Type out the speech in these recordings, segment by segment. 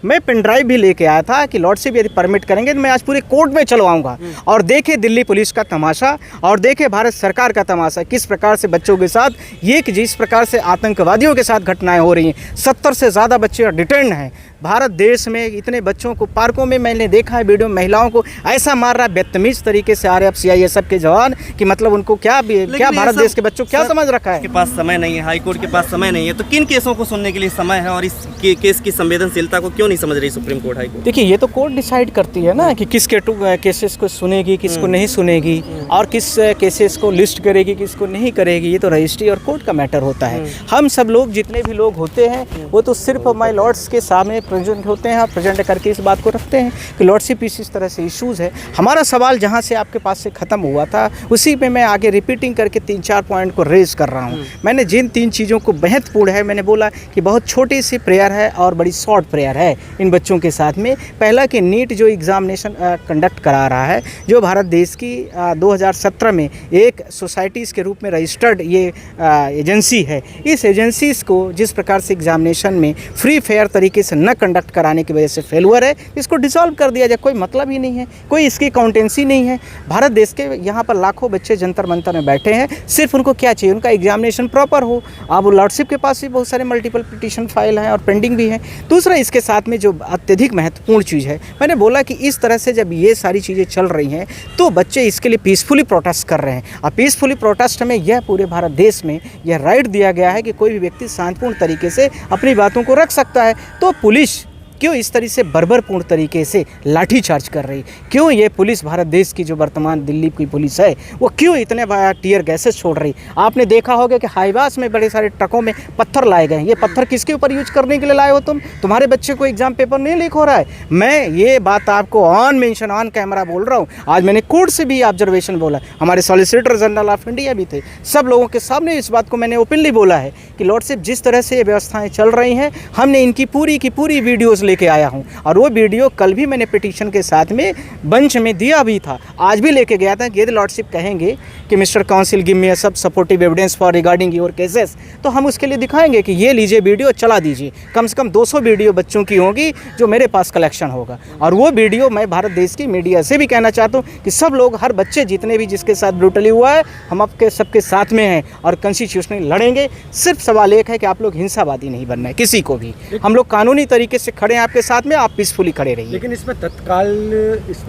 मैं pen drive भी लेके आया था कि लॉर्डशिप यदि परमिट करेंगे तो मैं आज पूरे कोर्ट में चलवाऊंगा। और देखे दिल्ली पुलिस का तमाशा और देखे भारत सरकार का तमाशा, किस प्रकार से बच्चों के साथ ये कि जिस प्रकार से आतंकवादियों के साथ घटनाएं हो रही हैं। 70 से ज़्यादा बच्चे डिटेन हैं। भारत देश में इतने बच्चों को पार्कों में मैंने देखा है वीडियो, महिलाओं को ऐसा मार रहा है बदतमीज़ तरीके से RF CISF के जवान कि मतलब उनको क्या भारत देश के बच्चों क्या समझ रखा है। के पास समय नहीं है, हाई कोर्ट के पास समय नहीं है, तो किन केसों को सुनने के लिए समय है और इस केस की संवेदनशीलता को क्यों नहीं समझ रही सुप्रीम कोर्ट, हाई कोर्ट? देखिए, ये तो कोर्ट डिसाइड करती है ना कि किस केसेस को सुनेगी, किसको नहीं सुनेगी और किस केसेस को लिस्ट करेगी, किसको नहीं करेगी। ये तो रजिस्ट्री और कोर्ट का मैटर होता है। हम सब लोग जितने भी लोग होते हैं वो तो सिर्फ माय लॉर्ड्स के सामने प्रेजेंट होते हैं और प्रेजेंट करके इस बात को रखते हैं कि लॉर्डशिप इस तरह से इश्यूज़ है। हमारा सवाल जहाँ से आपके पास से ख़त्म हुआ था उसी पे मैं आगे रिपीटिंग करके 3-4 पॉइंट को रेज कर रहा हूँ। मैंने जिन 3 चीज़ों को महत्वपूर्ण है, मैंने बोला कि बहुत छोटी सी प्रेयर है और बड़ी शॉर्ट प्रेयर है इन बच्चों के साथ में। पहला कि नीट जो एग्ज़ामिनेशन कंडक्ट करा रहा है, जो भारत देश की 2017 में एक सोसाइटीज़ के रूप में रजिस्टर्ड ये एजेंसी है, इस एजेंसीज़ को जिस प्रकार से एग्ज़ामिनेशन में फ्री फेयर तरीके से न कंडक्ट कराने की वजह से फेलुअर है, इसको डिसॉल्व कर दिया जाए। कोई मतलब ही नहीं है, कोई इसकी अकाउंटेंसी नहीं है। भारत देश के यहाँ पर लाखों बच्चे जंतर मंतर में बैठे हैं, सिर्फ उनको क्या चाहिए, उनका एग्जामिनेशन प्रॉपर हो। अब लॉर्डशिप के पास भी बहुत सारे मल्टीपल पिटीशन फाइल हैं और पेंडिंग भी हैं। दूसरा, इसके साथ में जो अत्यधिक महत्वपूर्ण चीज़ है, मैंने बोला कि इस तरह से जब ये सारी चीज़ें चल रही हैं तो बच्चे इसके लिए पीसफुली प्रोटेस्ट कर रहे हैं। और पीसफुली प्रोटेस्ट में यह पूरे भारत देश में यह राइट दिया गया है कि कोई भी व्यक्ति शांतिपूर्ण तरीके से अपनी बातों को रख सकता है। तो पुलिस क्यों इस तरह से बर्बरपूर्ण तरीके से लाठीचार्ज कर रही? क्यों ये पुलिस, भारत देश की जो वर्तमान दिल्ली की पुलिस है, वो क्यों इतने टीयर गैसेस छोड़ रही? आपने देखा होगा कि हाईवास में बड़े सारे ट्रकों में पत्थर लाए गए हैं। ये पत्थर किसके ऊपर यूज करने के लिए लाए हो तुम? तुम्हारे बच्चे को एग्जाम पेपर नहीं लीक हो रहा है। मैं ये बात आपको ऑन मेंशन, ऑन कैमरा बोल रहा हूँ। आज मैंने कोर्ट से भी ऑब्जर्वेशन बोला, हमारे सॉलिसिटर जनरल ऑफ इंडिया भी थे, सब लोगों के सामने इस बात को मैंने ओपनली बोला है कि लॉर्डशिप जिस तरह से ये व्यवस्थाएँ चल रही हैं, हमने इनकी पूरी की पूरी वीडियोज़ लेके आया हूं। और वो वीडियो कल भी मैंने पिटीशन के साथ में बंच में दिया भी था, आज भी लेके गया था। यदि लॉर्डशिप कहेंगे कि मिस्टर काउंसिल गिव मी अ सब supportive evidence for regarding your cases, तो हम उसके लिए दिखाएंगे कि ये लीजिए वीडियो, चला दीजिए। कम से कम 200 वीडियो बच्चों की होगी जो मेरे पास कलेक्शन होगा। और वो वीडियो मैं भारत देश की मीडिया से भी कहना चाहता हूँ कि सब लोग, हर बच्चे जितने भी जिसके साथ ब्रूटली हुआ है, हम आपके सबके साथ में हैं और कॉन्स्टिट्यूशनली लड़ेंगे। सिर्फ सवाल एक है कि आप लोग हिंसावादी नहीं बनना है किसी को भी। हम लोग कानूनी तरीके से खड़े हैं आपके साथ में, आप पीसफुली खड़े रहिए। लेकिन इसमें तत्काल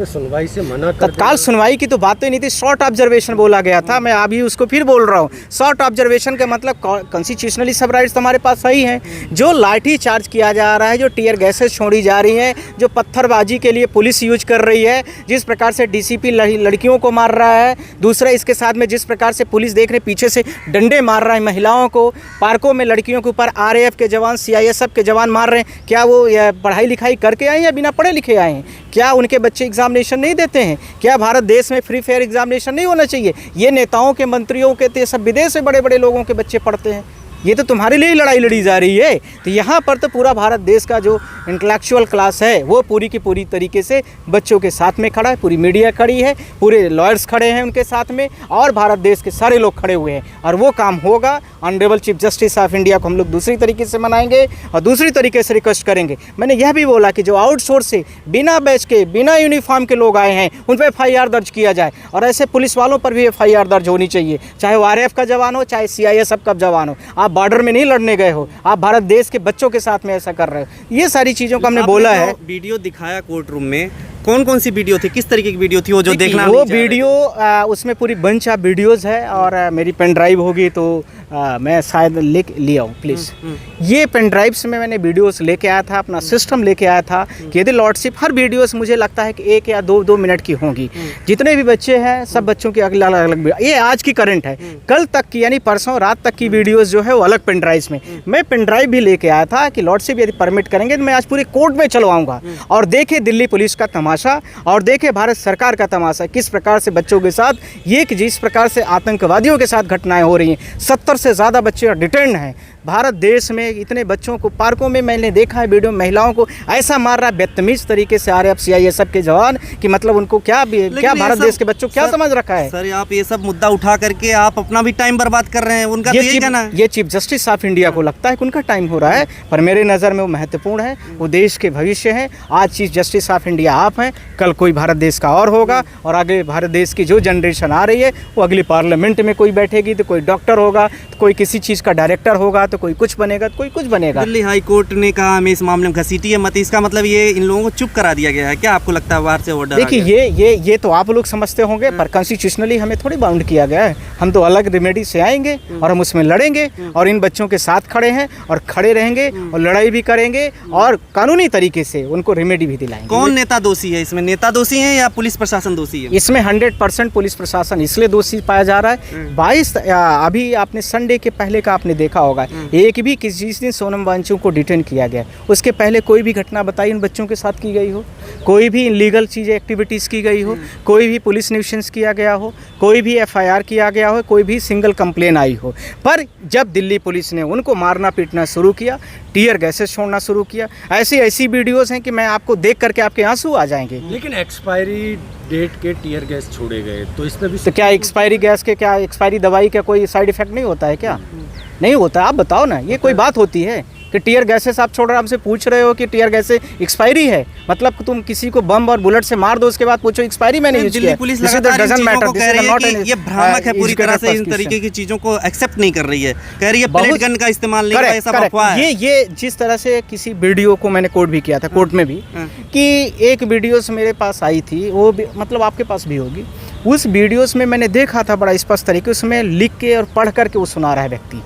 सुनवाई से मना कर, तत्काल सुनवाई की तो बात ही नहीं थी, शॉर्ट ऑब्जर्वेशन बोला गया था। मैं अभी उसको फिर बोल रहा हूँ, शॉर्ट ऑब्जर्वेशन का मतलब कॉन्स्टिट्यूशनली सब राइट्स हमारे पास सही हैं। जो लाठी चार्ज किया जा रहा है, जो टीयर गैसेस छोड़ी जा रही हैं, जो पत्थरबाजी के लिए पुलिस यूज कर रही है, जिस प्रकार से DCP लड़कियों को मार रहा है, दूसरा इसके साथ में जिस प्रकार से पुलिस देख रहे पीछे से डंडे मार रहा है महिलाओं को, पार्कों में लड़कियों के ऊपर RAF के जवान, CISF के जवान मार रहे हैं। क्या वो पढ़ाई लिखाई करके आए हैं या बिना पढ़े लिखे आए हैं? क्या उनके बच्चे एग्जामिनेशन नहीं देते हैं? क्या भारत देश में फ्री फेयर एग्जामिनेशन नहीं होना चाहिए? ये नेताओं के, मंत्रियों के, तो सब विदेश से बड़े बड़े लोगों के बच्चे पढ़ते हैं। ये तो तुम्हारे लिए ही लड़ाई लड़ी जा रही है। तो यहाँ पर तो पूरा भारत देश का जो इंटेलेक्चुअल क्लास है वो पूरी की पूरी तरीके से बच्चों के साथ में खड़ा है, पूरी मीडिया खड़ी है, पूरे लॉयर्स खड़े हैं उनके साथ में, और भारत देश के सारे लोग खड़े हुए हैं। और वो काम होगा। Honourable chief justice of India को हम लोग दूसरी तरीके से मनाएंगे और दूसरी तरीके से रिक्वेस्ट करेंगे। मैंने यह भी बोला कि जो आउटसोर्स से बिना बैच के, बिना यूनिफॉर्म के लोग आए हैं, उन पर FIR दर्ज किया जाए। और ऐसे पुलिस वालों पर भी FIR दर्ज होनी चाहिए, चाहे वो RAF का जवान हो, चाहे CISF का जवान हो। आप बॉर्डर में नहीं लड़ने गए हो, आप भारत देश के बच्चों के साथ में ऐसा कर रहे हो। ये सारी चीज़ों को हमने बोला है। वीडियो दिखाया कोर्ट रूम में, कौन कौन सी वीडियो थी, किस तरीके की वीडियो थी वो जो देखना? वो वीडियो उसमें पूरी बंच ऑफ वीडियोज़ है और मेरी पेन ड्राइव होगी तो मैं शायद लिया हूँ प्लीज़। ये पेन ड्राइव्स में मैंने वीडियोस लेके आया था, अपना सिस्टम लेके आया था कि यदि लॉर्डशिप, हर वीडियोस मुझे लगता है कि 1 या 2 मिनट की होंगी। जितने भी बच्चे हैं सब बच्चों की अलग अलग, ये आज की करंट है, कल तक की यानी परसों रात तक की वीडियोस जो है वो अलग पेन ड्राइव्स में। मैं पेन ड्राइव भी लेके आया था कि लॉर्डशिप यदि परमिट करेंगे तो मैं आज पूरे कोर्ट में चलवाऊंगा। और देखे दिल्ली पुलिस का तमाशा और देखे भारत सरकार का तमाशा, किस प्रकार से बच्चों के साथ ये कि जिस प्रकार से आतंकवादियों के साथ घटनाएं हो रही हैं। 70 से ज़्यादा बच्चे डिटेन हैं। भारत देश में इतने बच्चों को पार्कों में मैंने देखा है वीडियो, महिलाओं को ऐसा मार रहा है बदतमीज तरीके से RF CISF के जवान कि मतलब उनको क्या भारत देश के बच्चों क्या समझ रखा है। सर आप ये सब मुद्दा उठा करके आप अपना भी टाइम बर्बाद कर रहे हैं, उनका तो यही कहना है। ये चीफ जस्टिस ऑफ इंडिया को लगता है कि उनका टाइम हो रहा है, पर मेरे नज़र में वो महत्वपूर्ण है, वो देश के भविष्य हैं। आज चीफ जस्टिस ऑफ इंडिया आप हैं, कल कोई भारत देश का और होगा, और आगे भारत देश की जो जनरेशन आ रही है वो अगली पार्लियामेंट में कोई बैठेगी तो कोई डॉक्टर होगा, तो कोई किसी चीज़ का डायरेक्टर होगा, तो कोई कुछ बनेगा, तो कोई कुछ बनेगा। दिल्ली हाई कोर्ट ने कहा हमें इस मामले में घसीटी है मत, इसका मतलब ये इन लोगों को चुप करा दिया गया है क्या? आपको लगता है बाहर से ऑर्डर? देखिए ये तो आप लोग समझते होंगे, पर कॉन्स्टिट्यूशनली हमें थोड़ी बाउंड किया गया है। हम तो अलग रेमेडी से आएंगे और हम उसमें लड़ेंगे और इन बच्चों के साथ खड़े हैं और खड़े रहेंगे और लड़ाई भी करेंगे और कानूनी तरीके से उनको रेमेडी भी दिलाएंगे। कौन नेता दोषी है इसमें? नेता दोषी है या पुलिस प्रशासन दोषी है? इसमें 100% पुलिस प्रशासन इसलिए दोषी पाया जा रहा है। 22 अभी आपने संडे के पहले का आपने देखा होगा, एक भी जिस दिन सोनम वांचुक को डिटेन किया गया उसके पहले कोई भी घटना बताई इन बच्चों के साथ की गई हो, कोई भी इलीगल चीज़ें एक्टिविटीज़ की गई हो, कोई भी पुलिस न्यूसेंस किया गया हो, कोई भी FIR किया गया हो, कोई भी सिंगल कंप्लेन आई हो। पर जब दिल्ली पुलिस ने उनको मारना पीटना शुरू किया, टीयर गैसेस छोड़ना शुरू किया, ऐसी वीडियोस हैं कि मैं आपको देख करके आपके आंसू आ जाएंगे। लेकिन एक्सपायरी डेट के टीयर गैस छोड़े गए तो इसमें भी तो क्या एक्सपायरी गैस के, क्या एक्सपायरी दवाई का कोई साइड इफेक्ट नहीं होता है क्या? नहीं होता। आप बताओ ना, ये कोई बात होती है कि टीयर गैसेस आप छोड़ रहे, हमसे पूछ रहे हो कि टीयर गैसेस एक्सपायरी है, मतलब तुम किसी को बम और बुलेट से मार दो उसके बाद पूछो एक्सपायरी मैंने यूज किया। दिल्ली पुलिस लगातार इन चीजों को कह रही है कि ये भ्रामक है, पूरी तरह से इन तरीके की चीजों को एक्सेप्ट नहीं कर रही है, कह रही है पेलेट गन का इस्तेमाल नहीं, ऐसा अफवाह है। ये जिस तरह से किसी वीडियो को मैंने कोट भी किया था कोर्ट में भी, कि एक वीडियोस मेरे पास आई थी, वो भी मतलब आपके पास भी होगी, उस वीडियोस में मैंने देखा था बड़ा स्पष्ट तरीके, उसमें लिख के और पढ़ करके वो सुना रहा है व्यक्ति,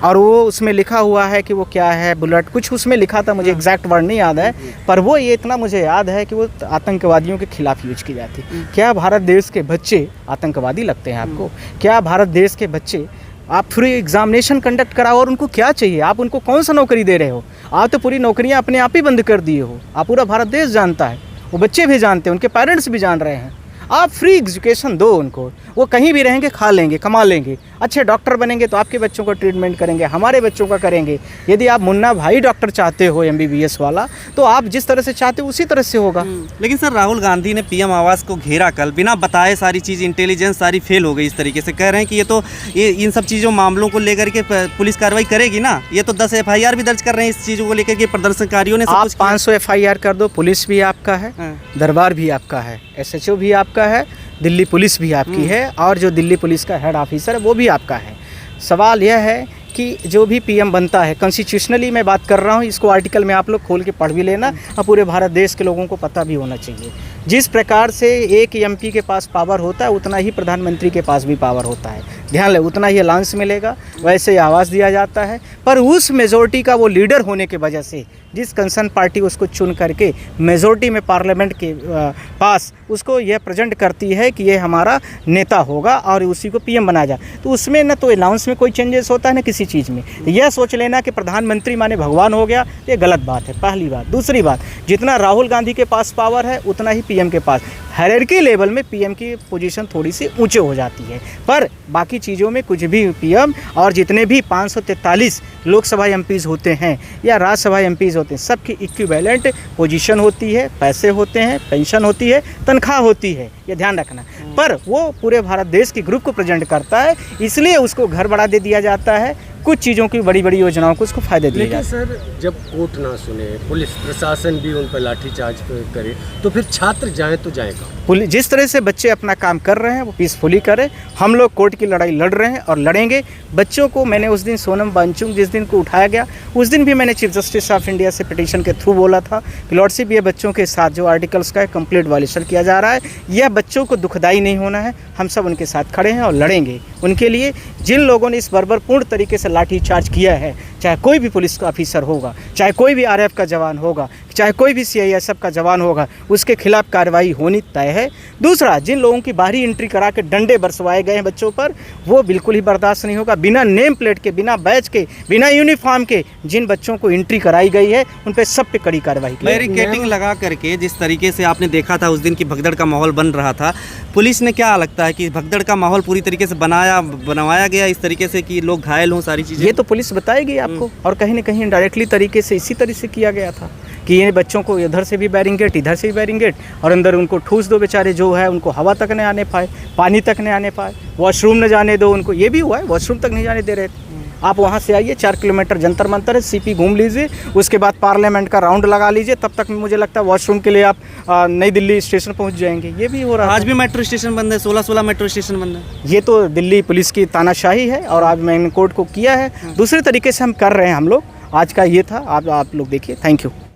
और वो उसमें लिखा हुआ है कि वो क्या है बुलेट, कुछ उसमें लिखा था, मुझे एग्जैक्ट वर्ड नहीं याद है, पर वो ये इतना मुझे याद है कि वो आतंकवादियों के खिलाफ यूज की जाती। क्या भारत देश के बच्चे आतंकवादी लगते हैं आपको? क्या भारत देश के बच्चे, आप फ्री एग्जामिनेशन कंडक्ट कराओ और उनको क्या चाहिए? आप उनको कौन सा नौकरी दे रहे हो? आप तो पूरी नौकरियां अपने आप ही बंद कर दिए हो। आप पूरा भारत देश जानता है, वो बच्चे भी जानते हैं, उनके पेरेंट्स भी जान रहे हैं। आप फ्री एजुकेशन दो उनको, वो कहीं भी रहेंगे, खा लेंगे, कमा लेंगे, अच्छे डॉक्टर बनेंगे तो आपके बच्चों का ट्रीटमेंट करेंगे, हमारे बच्चों का करेंगे। यदि आप मुन्ना भाई डॉक्टर चाहते हो MBBS वाला, तो आप जिस तरह से चाहते हो उसी तरह से होगा। लेकिन सर राहुल गांधी ने PM आवास को घेरा कल, बिना बताए सारी चीज़, इंटेलिजेंस सारी फेल हो गई इस तरीके से, कह रहे हैं कि ये इन सब चीज़ों मामलों को लेकर के पुलिस कार्रवाई करेगी ना। ये तो 10 FIR भी दर्ज कर रहे हैं इस चीज़ों को लेकर के प्रदर्शनकारियों ने। आप 500 FIR कर दो, पुलिस भी आपका है, दरबार भी आपका है, SHO भी आपका है, दिल्ली पुलिस भी आपकी है, और जो दिल्ली पुलिस का हेड ऑफिसर है वो भी आपका है। सवाल यह है कि जो भी PM बनता है, कॉन्स्टिट्यूशनली मैं बात कर रहा हूँ, इसको आर्टिकल में आप लोग खोल के पढ़ भी लेना और पूरे भारत देश के लोगों को पता भी होना चाहिए। जिस प्रकार से एक MP के पास पावर होता है, उतना ही प्रधानमंत्री के पास भी पावर होता है। ध्यान ले, उतना ही अलाउंस मिलेगा, वैसे ही आवाज़ दिया जाता है, पर उस मेजोरिटी का वो लीडर होने की वजह से, जिस कंसर्न पार्टी उसको चुन करके मेजोरिटी में पार्लियामेंट के पास उसको यह प्रेजेंट करती है कि ये हमारा नेता होगा और उसी को PM बनाया जाए, तो उसमें न तो अलाउंस में कोई चेंजेस होता है न किसी चीज़ में। यह सोच लेना कि प्रधानमंत्री माने भगवान हो गया, ये गलत बात है, पहली बात। दूसरी बात, जितना राहुल गांधी के पास पावर है उतना ही PM के पास, हायरार्की लेवल में PM की पोजीशन थोड़ी सी ऊंचे हो जाती है, पर बाकी चीज़ों में कुछ भी PM और जितने भी 543 लोकसभा MPs होते हैं या राज्यसभा MPs होते हैं, सबकी इक्विवेलेंट पोजीशन होती है, पैसे होते हैं, पेंशन होती है, तनख्वाह होती है, ये ध्यान रखना। पर वो पूरे भारत देश की ग्रुप को प्रेजेंट करता है, इसलिए उसको घर बढ़ा दे दिया जाता है, कुछ चीज़ों की बड़ी बड़ी योजनाओं को उसको फायदे दिए जाते हैं। लेकिन सर, जब कोर्ट ना सुने, पुलिस प्रशासन भी उन पर लाठीचार्ज करे, तो फिर छात्र जाएं तो जाएं कहाँ? पुलिस जिस तरह से बच्चे अपना काम कर रहे हैं वो पीसफुली करें। हम लोग कोर्ट की लड़ाई लड़ रहे हैं और लड़ेंगे। बच्चों को मैंने उस दिन सोनम वांचुक जिस दिन को उठाया गया, उस दिन भी मैंने चीफ जस्टिस ऑफ इंडिया से पिटीशन के थ्रू बोला था कि लॉर्डशिप, ये बच्चों के साथ जो आर्टिकल्स का कंप्लीट वायलेशन किया जा रहा है, यह बच्चों को दुखदाई नहीं होना है। हम सब उनके साथ खड़े हैं और लड़ेंगे उनके लिए। जिन लोगों ने इस बर्बरपूर्ण तरीके से लाठीचार्ज किया है, चाहे कोई भी पुलिस का ऑफिसर होगा, चाहे कोई भी RF का जवान होगा, चाहे कोई भी CISF का जवान होगा, उसके खिलाफ कार्रवाई होनी तय है। दूसरा, जिन लोगों की बाहरी एंट्री करा के डंडे बरसवाए गए हैं बच्चों पर, वो बिल्कुल ही बर्दाश्त नहीं होगा। बिना नेम प्लेट के, बिना बैच के, बिना यूनिफॉर्म के जिन बच्चों को एंट्री कराई गई है, उन पर सब पे कड़ी कार्रवाई की। बैरिकेडिंग लगा करके जिस तरीके से आपने देखा था उस दिन की भगदड़ का माहौल बन रहा था, पुलिस ने क्या लगता है कि भगदड़ का माहौल पूरी तरीके से बनवाया गया इस तरीके से कि लोग घायल हों, सारी सारी चीज़ें? ये तो पुलिस बताएगी आपको, और कहीं ना कहीं डायरेक्टली तरीके से इसी तरह से किया गया था कि ये बच्चों को इधर से भी बैरिंगेट, इधर से भी बैरिंगेट, और अंदर उनको ठूस दो बेचारे, जो है उनको हवा तक नहीं आने पाए, पानी तक नहीं आने पाए, वॉशरूम न जाने दो उनको। ये भी हुआ है, वॉशरूम तक नहीं जाने दे रहे थे। आप वहाँ से आइए, 4 किलोमीटर जंतर मंतर है, सीपी घूम लीजिए, उसके बाद पार्लियामेंट का राउंड लगा लीजिए, तब तक मुझे लगता है वॉशरूम के लिए आप नई दिल्ली स्टेशन पहुँच जाएंगे। ये भी हो रहा आज था। भी मेट्रो स्टेशन बंद है, 16 मेट्रो स्टेशन बंद है। ये तो दिल्ली पुलिस की तानाशाही है, और आज मैंने कोर्ट को किया है। दूसरे तरीके से हम कर रहे हैं हम लोग। आज का ये था, आप लोग देखिए। Thank you.